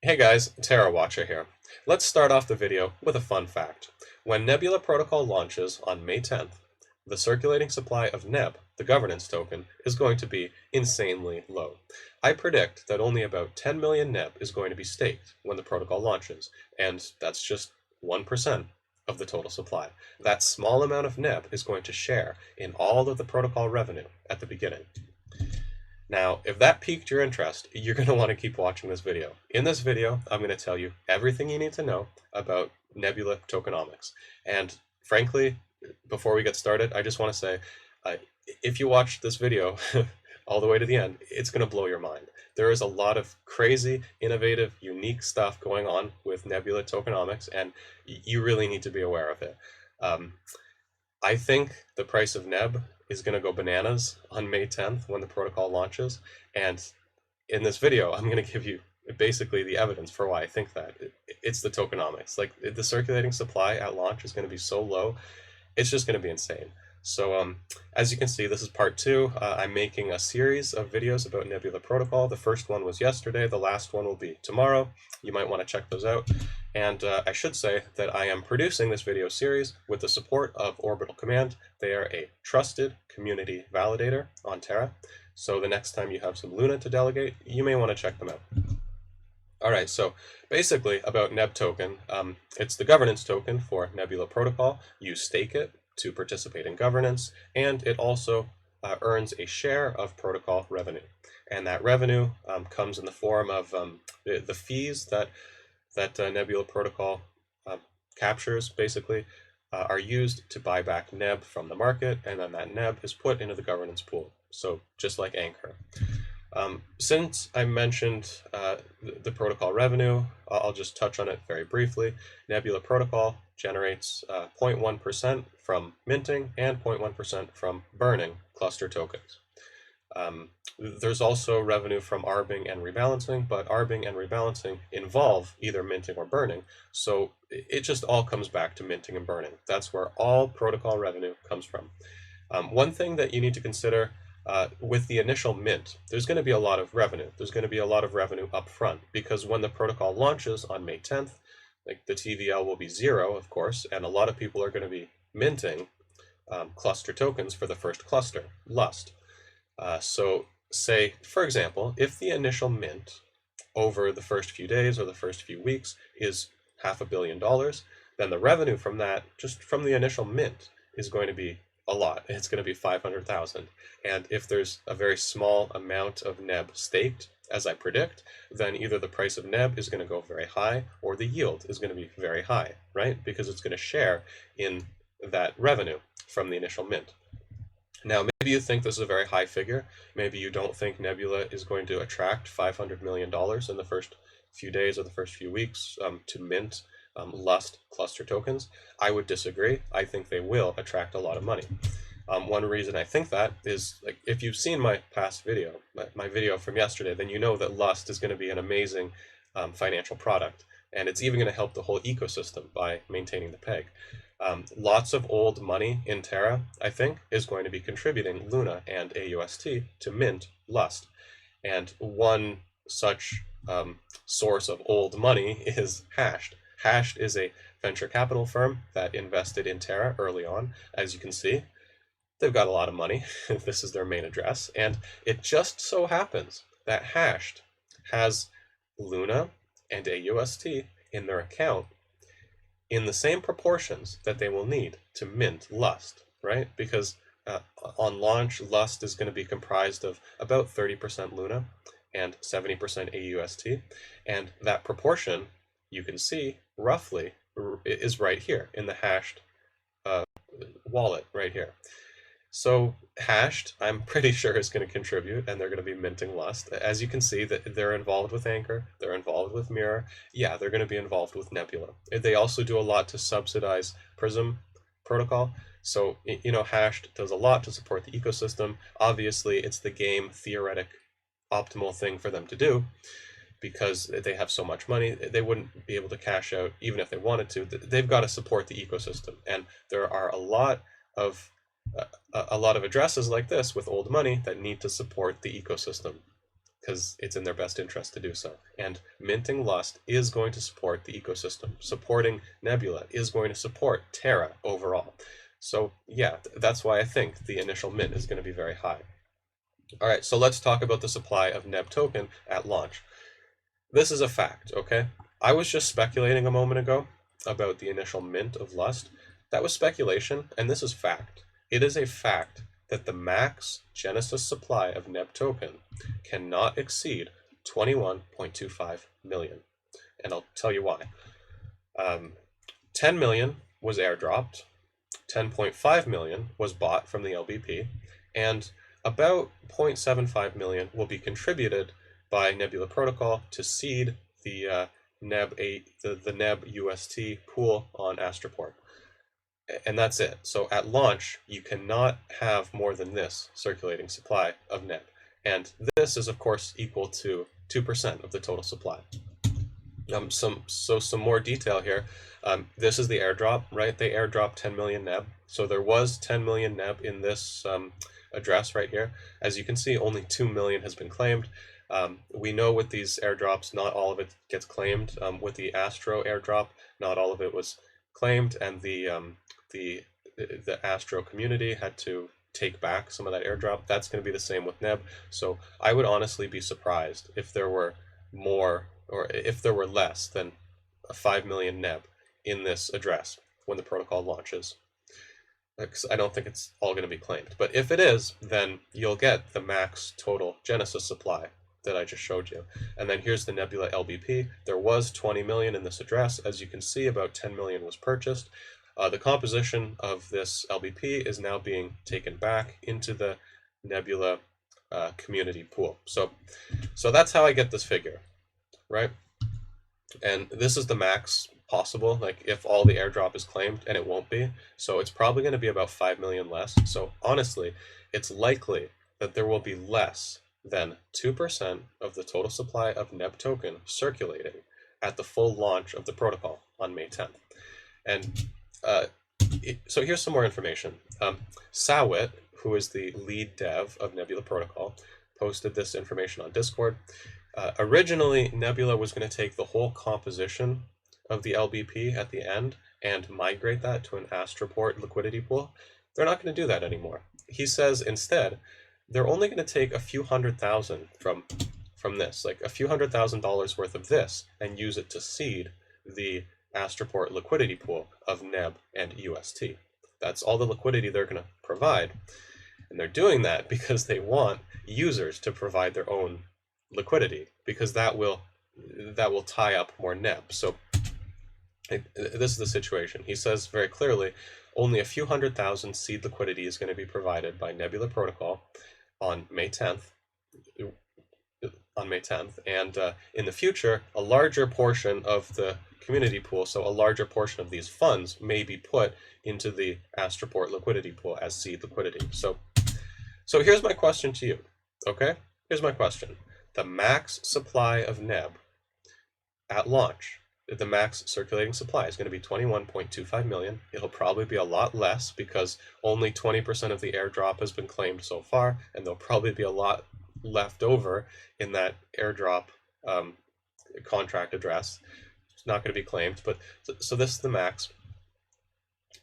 Hey guys, Terra Watcher here. Let's start off the video with a fun fact. When Nebula Protocol launches on May 10th, the circulating supply of NEB, the governance token, is going to be insanely low. I predict that only about 10 million NEB is going to be staked when the protocol launches, and that's just 1% of the total supply. That small amount of NEB is going to share in all of the protocol revenue at the beginning. Now, if that piqued your interest, you're going to want to keep watching this video. In this video, I'm going to tell you everything you need to know about Nebula tokenomics. And frankly, before we get started, I just want to say, if you watch this video all the way to the end, it's going to blow your mind. There is a lot of crazy, innovative, unique stuff going on with Nebula tokenomics, and you really need to be aware of it. I think the price of NEB is going to go bananas on May 10th when the protocol launches. And in this video, I'm going to give you basically the evidence for why I think that. It's the tokenomics. Like, the circulating supply at launch is going to be so low, it's just going to be insane. So as you can see, this is part 2. I'm making a series of videos about Nebula Protocol. The first one was yesterday. The last one will be tomorrow. You might want to check those out. And I should say that I am producing this video series with the support of Orbital Command. They are a trusted community validator on Terra. So the next time you have some Luna to delegate, you may want to check them out. All right, so basically about NEB token, it's the governance token for Nebula Protocol. You stake it to participate in governance, and it also earns a share of protocol revenue. And that revenue comes in the form of the fees that Nebula Protocol captures, basically, are used to buy back NEB from the market, and then that NEB is put into the governance pool. So just like Anchor. Since I mentioned the protocol revenue, I'll just touch on it very briefly. Nebula Protocol generates 0.1% from minting and 0.1% from burning cluster tokens. There's also revenue from arbing and rebalancing, but arbing and rebalancing involve either minting or burning, so it just all comes back to minting and burning. That's where all protocol revenue comes from. One thing that you need to consider with the initial mint, there's going to be a lot of revenue. There's going to be a lot of revenue up front, because when the protocol launches on May 10th, like, the TVL will be 0, of course, and a lot of people are going to be minting cluster tokens for the first cluster, Lust. So say, for example, if the initial mint over the first few days or the first few weeks is $500 million, then the revenue from that, just from the initial mint, is going to be a lot. It's going to be 500,000. And if there's a very small amount of NEB staked, as I predict, then either the price of NEB is going to go very high or the yield is going to be very high, right? Because it's going to share in that revenue from the initial mint. Now, maybe you think this is a very high figure. Maybe you don't think Nebula is going to attract $500 million in the first few days or the first few weeks to mint Lust cluster tokens. I would disagree. I think they will attract a lot of money. One reason I think that is, like, if you've seen my past video, my video from yesterday, then you know that Lust is going to be an amazing financial product, and it's even going to help the whole ecosystem by maintaining the peg. Lots of old money in Terra, I think, is going to be contributing Luna and AUST to mint Lust. And one such source of old money is Hashed. Hashed is a venture capital firm that invested in Terra early on. As you can see, they've got a lot of money. This is their main address. And it just so happens that Hashed has Luna and AUST in their account in the same proportions that they will need to mint Lust, right? Because on launch, Lust is going to be comprised of about 30% Luna and 70% AUST. And that proportion, you can see, roughly, is right here in the Hashed wallet right here. So Hashed, I'm pretty sure, is going to contribute, and they're going to be minting Lust. As you can see, that they're involved with Anchor, they're involved with Mirror. Yeah, they're going to be involved with Nebula. They also do a lot to subsidize Prism Protocol. So, you know, Hashed does a lot to support the ecosystem. Obviously, it's the game theoretic optimal thing for them to do, because they have so much money. They wouldn't be able to cash out even if they wanted to. They've got to support the ecosystem, and there are a lot of addresses like this with old money that need to support the ecosystem. because it's in their best interest to do so. And minting Lust is going to support the ecosystem. Supporting Nebula is going to support Terra overall. So yeah, that's why I think the initial mint is going to be very high. All right, so let's talk about the supply of NEB token at launch. This is a fact, okay? I was just speculating a moment ago about the initial mint of Lust. That was speculation, and this is fact. It is a fact that the max Genesis supply of NEB token cannot exceed 21.25 million. And I'll tell you why. 10 million was airdropped, 10.5 million was bought from the LBP, and about 0.75 million will be contributed by Nebula Protocol to seed the the NEB UST pool on Astroport. And that's it. So at launch, you cannot have more than this circulating supply of NEB. And this is, of course, equal to 2% of the total supply. Some more detail here. This is the airdrop, right? They airdropped 10 million NEB. So there was 10 million NEB in this address right here. As you can see, only 2 million has been claimed. We know with these airdrops, not all of it gets claimed. With the Astro airdrop, not all of it was claimed, and the Astro community had to take back some of that airdrop. That's going to be the same with NEB. So I would honestly be surprised if there were more, or if there were less than 5 million NEB in this address when the protocol launches. Because I don't think it's all going to be claimed. But if it is, then you'll get the max total Genesis supply that I just showed you. And then here's the Nebula LBP. There was 20 million in this address. As you can see, about 10 million was purchased. The composition of this LBP is now being taken back into the Nebula community pool. So that's how I get this figure, right? And this is the max possible, like if all the airdrop is claimed, and it won't be. So it's probably going to be about 5 million less. So honestly, it's likely that there will be less than 2% of the total supply of NEB token circulating at the full launch of the protocol on May 10th. And so here's some more information. Sawit, who is the lead dev of Nebula Protocol, posted this information on Discord. Originally, Nebula was going to take the whole composition of the LBP at the end and migrate that to an Astroport liquidity pool. They're not going to do that anymore. He says instead, they're only going to take a few $100,000 from this, like a few $100,000 worth of this, and use it to seed the Astroport liquidity pool of NEB and UST. That's all the liquidity they're going to provide. And they're doing that because they want users to provide their own liquidity, because that will tie up more NEB. So this is the situation. He says very clearly, only a few $100,000 seed liquidity is going to be provided by Nebula Protocol on May 10th. And in the future, a larger portion of the community pool, so a larger portion of these funds, may be put into the Astroport liquidity pool as seed liquidity. So here's my question to you. Okay, here's my question. The max supply of NEB at launch, the max circulating supply, is going to be 21.25 million. It'll probably be a lot less because only 20% of the airdrop has been claimed so far, and there'll probably be a lot left over in that airdrop contract address. It's not going to be claimed, but so this is the max,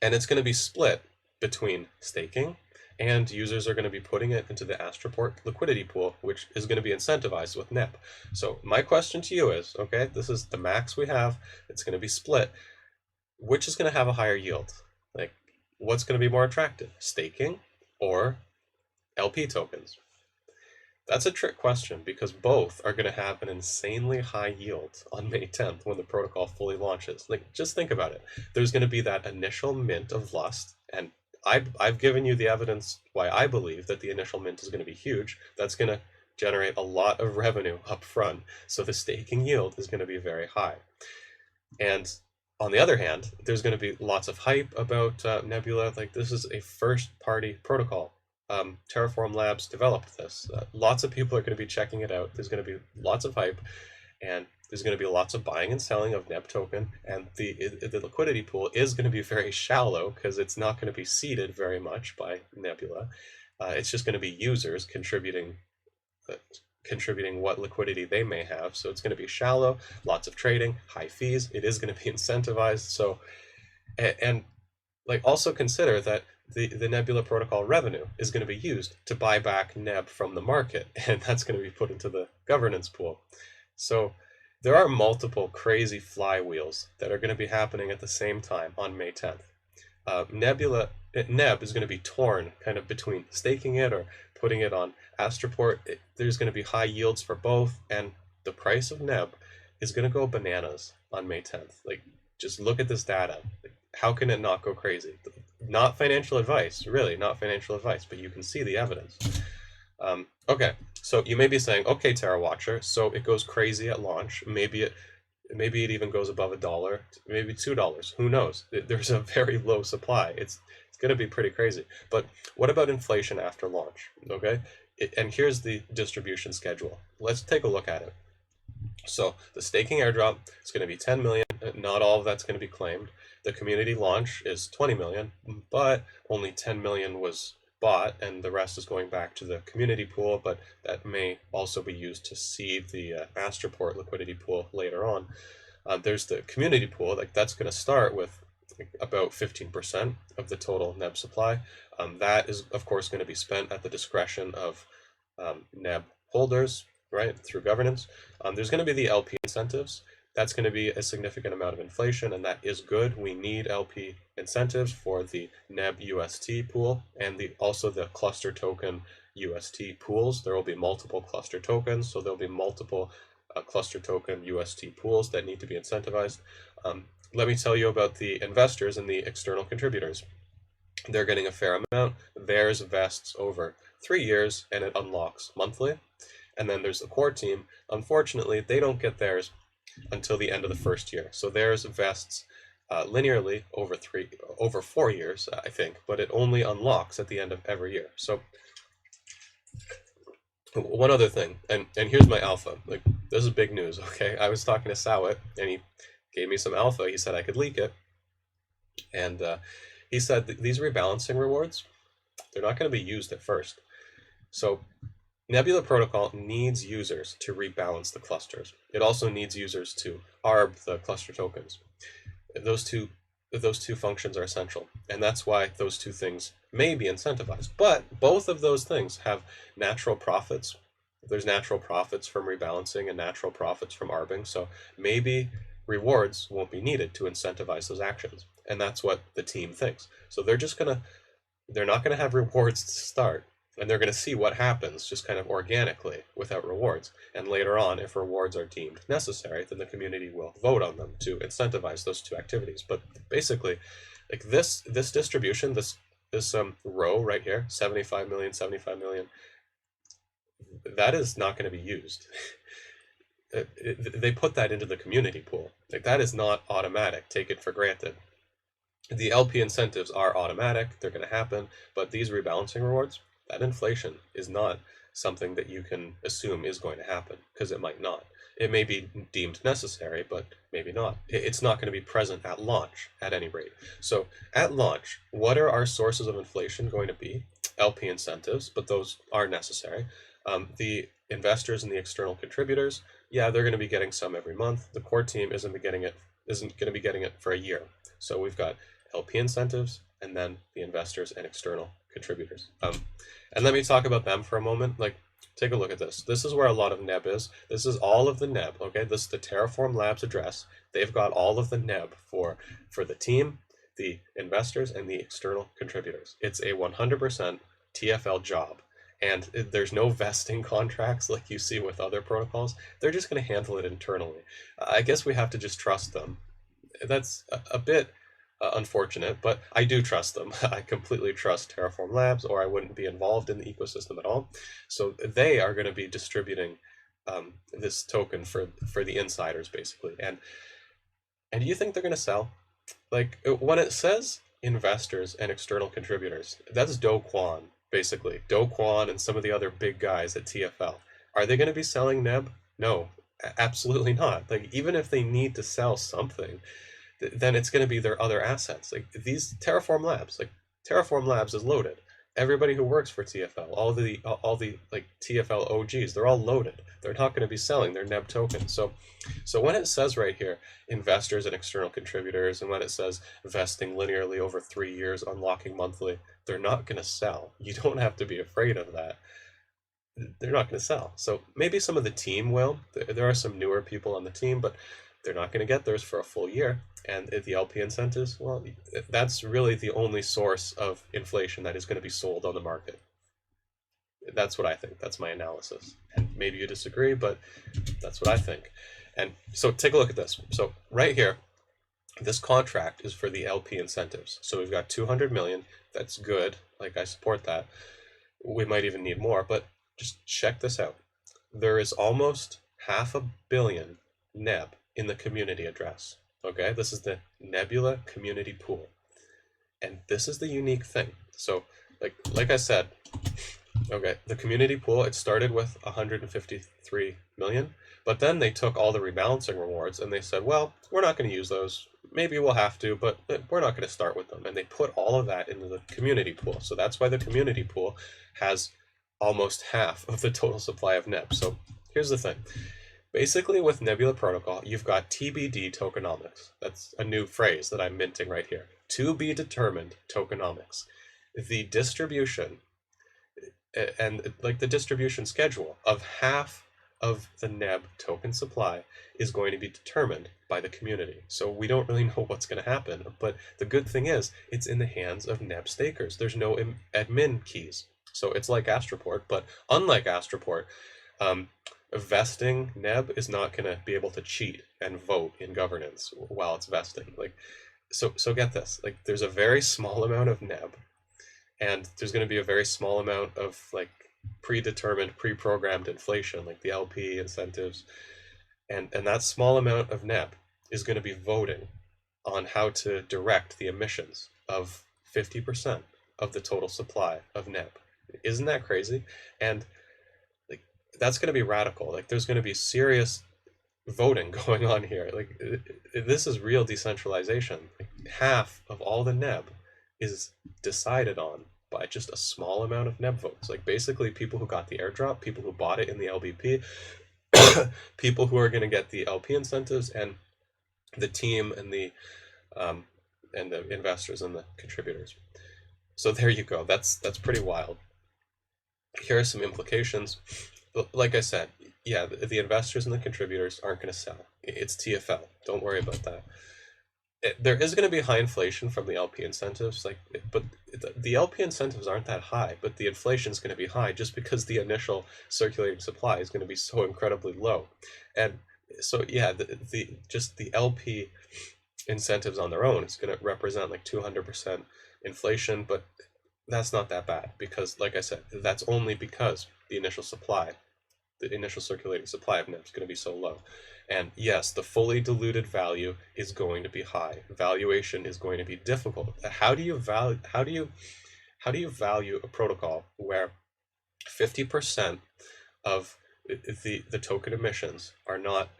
and it's going to be split between staking, and users are going to be putting it into the Astroport liquidity pool, which is going to be incentivized with NEB. So my question to you is, okay, this is the max we have. It's going to be split. Which is going to have a higher yield? Like, what's going to be more attractive, staking or LP tokens? That's a trick question, because both are going to have an insanely high yield on May 10th when the protocol fully launches. Like, just think about it. There's going to be that initial mint of Lust, and I've given you the evidence why I believe that the initial mint is going to be huge. That's going to generate a lot of revenue up front, so the staking yield is going to be very high. And on the other hand, there's going to be lots of hype about Nebula. Like, this is a first-party protocol. Terraform Labs developed this. Lots of people are going to be checking it out. There's going to be lots of hype, and there's going to be lots of buying and selling of NEB token, and the liquidity pool is going to be very shallow because it's not going to be seeded very much by Nebula. It's just going to be users contributing contributing what liquidity they may have. So it's going to be shallow, lots of trading, high fees. It is going to be incentivized. So, and like also consider that the Nebula Protocol revenue is going to be used to buy back NEB from the market, and that's going to be put into the governance pool. So there are multiple crazy flywheels that are going to be happening at the same time on May 10th. NEB is going to be torn kind of between staking it or putting it on Astroport. There's going to be high yields for both, and the price of NEB is going to go bananas on May 10th. Like, just look at this data. Like, how can it not go crazy? Not financial advice, really, not financial advice, but you can see the evidence. Okay, so you may be saying, okay, Terra Watcher, so it goes crazy at launch. Maybe it even goes above $1, maybe $2. Who knows? There's a very low supply. It's going to be pretty crazy. But what about inflation after launch? Okay, and here's the distribution schedule. Let's take a look at it. So the staking airdrop is going to be 10 million. Not all of that's going to be claimed. The community launch is 20 million, but only 10 million was bought, and the rest is going back to the community pool, but that may also be used to seed the Astroport liquidity pool later on. There's the community pool, like that's going to start with about 15% of the total NEB supply. That is, of course, going to be spent at the discretion of NEB holders, right, through governance. There's going to be the LP incentives. That's going to be a significant amount of inflation, and that is good. We need LP incentives for the NEB UST pool and also the cluster token UST pools. There will be multiple cluster tokens, so there'll be multiple cluster token UST pools that need to be incentivized. Let me tell you about the investors and the external contributors. They're getting a fair amount. Theirs vests over 3 years, and it unlocks monthly. And then there's the core team. Unfortunately, they don't get theirs until the end of the first year. So theirs vests linearly over 4 years, I think, but it only unlocks at the end of every year. So one other thing, and here's my alpha. Like, this is big news, okay? I was talking to Sawit, and he gave me some alpha. He said I could leak it. And he said these rebalancing rewards, they're not going to be used at first. So Nebula Protocol needs users to rebalance the clusters. It also needs users to arb the cluster tokens. Those two functions are essential, and that's why those two things may be incentivized. But both of those things have natural profits. There's natural profits from rebalancing and natural profits from arbing, so maybe rewards won't be needed to incentivize those actions, and that's what the team thinks. So they're not gonna have rewards to start, and they're going to see what happens just kind of organically without rewards. And later on, if rewards are deemed necessary, then the community will vote on them to incentivize those two activities. But basically, like this distribution, this row right here, 75 million, 75 million, that is not going to be used. They put that into the community pool. Like, that is not automatic. Take it for granted. The LP incentives are automatic. They're going to happen. But these rebalancing rewards, that inflation is not something that you can assume is going to happen, because it might not. It may be deemed necessary, but maybe not. It's not going to be present at launch at any rate. So at launch, what are our sources of inflation going to be? LP incentives, but those are necessary. The investors and the external contributors, yeah, they're going to be getting some every month. The core team isn't going to be getting it for a year. So we've got LP incentives, and then the investors and external contributors. And let me talk about them for a moment. Like, take a look at this. This is where a lot of NEB is. This is all of the NEB, okay? This is the Terraform Labs address. They've got all of the NEB for the team, the investors, and the external contributors. It's a 100% TFL job. And there's no vesting contracts like you see with other protocols. They're just going to handle it internally. I guess we have to just trust them. That's a bit unfortunate, but I do trust them. I completely trust Terraform Labs, or I wouldn't be involved in the ecosystem at all. So they are going to be distributing this token for the insiders, basically. And do you think they're going to sell? Like, when it says investors and external contributors, that's Do Kwon, basically. Do Kwon and some of the other big guys at TFL. Are they going to be selling NEB? No, absolutely not. Like, even if they need to sell something, then it's going to be their other assets. Like, these Terraform Labs, like Terraform Labs is loaded. everybody who works for TFL, all the like TFL OGs, they're all loaded. They're not going to be selling their NEB tokens. So when it says right here, investors and external contributors, and when it says vesting linearly over 3 years, unlocking monthly, they're not going to sell. You don't have to be afraid of that. They're not going to sell. So maybe some of the team will. There are some newer people on the team, but they're not going to get theirs for a full year. And the LP incentives, well, that's really the only source of inflation that is going to be sold on the market. That's what I think. That's my analysis. And maybe you disagree, but that's what I think. And so take a look at this. So right here, this contract is for the LP incentives. So we've got 200 million. That's good. Like, I support that. We might even need more, but just check this out. There is almost $500 million NEB in the community address. Okay, this is the Nebula community pool. And this is the unique thing. So like I said, okay, the community pool, it started with 153 million, but then they took all the rebalancing rewards and they said, well, we're not going to use those. Maybe we'll have to, but we're not going to start with them. And they put all of that into the community pool. So that's why the community pool has almost half of the total supply of NEB. So here's the thing. Basically, with Nebula Protocol, you've got TBD tokenomics. That's a new phrase that I'm minting right here. To be determined tokenomics. The distribution and like the distribution schedule of half of the NEB token supply is going to be determined by the community. So we don't really know what's going to happen, but the good thing is it's in the hands of NEB stakers. There's no admin keys. So it's like Astroport, but unlike Astroport, vesting NEB is not going to be able to cheat and vote in governance while it's vesting. Like, so get this, like there's a very small amount of NEB and there's going to be a very small amount of like predetermined, pre-programmed inflation, like the LP incentives. And that small amount of NEB is going to be voting on how to direct the emissions of 50% of the total supply of NEB. Isn't that crazy? And that's going to be radical. Like, there's going to be serious voting going on here. Like, this is real decentralization. Like, half of all the NEB is decided on by just a small amount of NEB votes. Like, basically people who got the airdrop, people who bought it in the LBP, people who are going to get the LP incentives, and the team and the investors and the contributors. So there you go. That's pretty wild. Here are some implications. Like I said, yeah, the investors and the contributors aren't going to sell. It's TFL. Don't worry about that. There is going to be high inflation from the LP incentives, but the LP incentives aren't that high, but the inflation is going to be high just because the initial circulating supply is going to be so incredibly low. And so, yeah, just the LP incentives on their own is going to represent like 200% inflation, but that's not that bad because, like I said, that's only because the initial circulating supply of NEB is going to be so low. And yes, the fully diluted value is going to be high. Valuation is going to be difficult. How do you value a protocol where 50% of the token emissions are not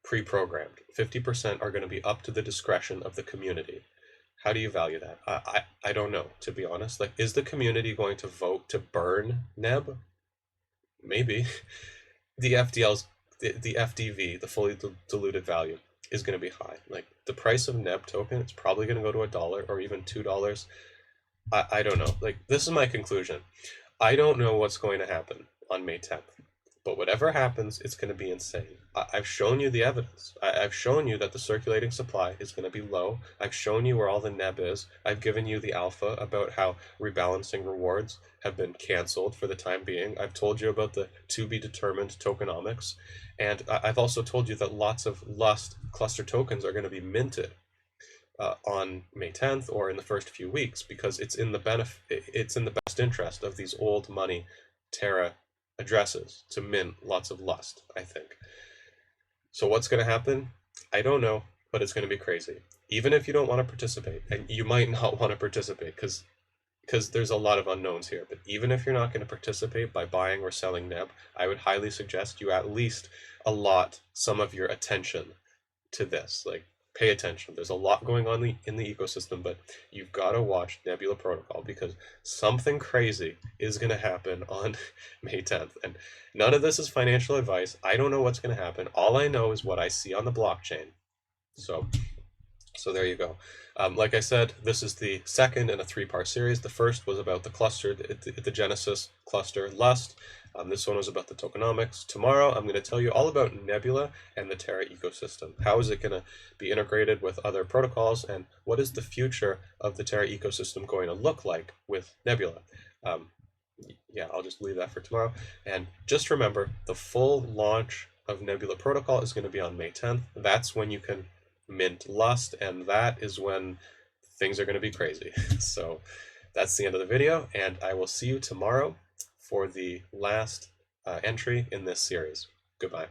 pre-programmed? 50% are going to be up to the discretion of the community. How do you value that? I don't know, to be honest. Like, is the community going to vote to burn NEB? Maybe. The FDV, the fully diluted value, is going to be high. Like, the price of NEB token, it's probably going to go to $1 or even $2. I don't know. Like, this is my conclusion. I don't know what's going to happen on May 10th. But whatever happens, it's going to be insane. I've shown you the evidence. I've shown you that the circulating supply is going to be low. I've shown you where all the NEB is. I've given you the alpha about how rebalancing rewards have been canceled for the time being. I've told you about the to-be-determined tokenomics. And I've also told you that lots of Lust cluster tokens are going to be minted on May 10th or in the first few weeks because it's in the best interest of these old money Terra addresses to mint lots of Lust, I think. So what's going to happen? I don't know, but it's going to be crazy. Even if you don't want to participate, and you might not want to participate because there's a lot of unknowns here, but even if you're not going to participate by buying or selling NEB, I would highly suggest you at least allot some of your attention to this. Like, pay attention. There's a lot going on in the ecosystem, but you've got to watch Nebula Protocol because something crazy is going to happen on May 10th. And none of this is financial advice. I don't know what's going to happen. All I know is what I see on the blockchain. So there you go. Like I said, this is the second in a three-part series. The first was about the cluster, the Genesis cluster Lust. This one was about the tokenomics. Tomorrow, I'm going to tell you all about Nebula and the Terra ecosystem. How is it going to be integrated with other protocols, and what is the future of the Terra ecosystem going to look like with Nebula? Yeah, I'll just leave that for tomorrow. And just remember, the full launch of Nebula Protocol is going to be on May 10th. That's when you can mint Lust, and that is when things are going to be crazy. So that's the end of the video, and I will see you tomorrow for the last entry in this series. Goodbye.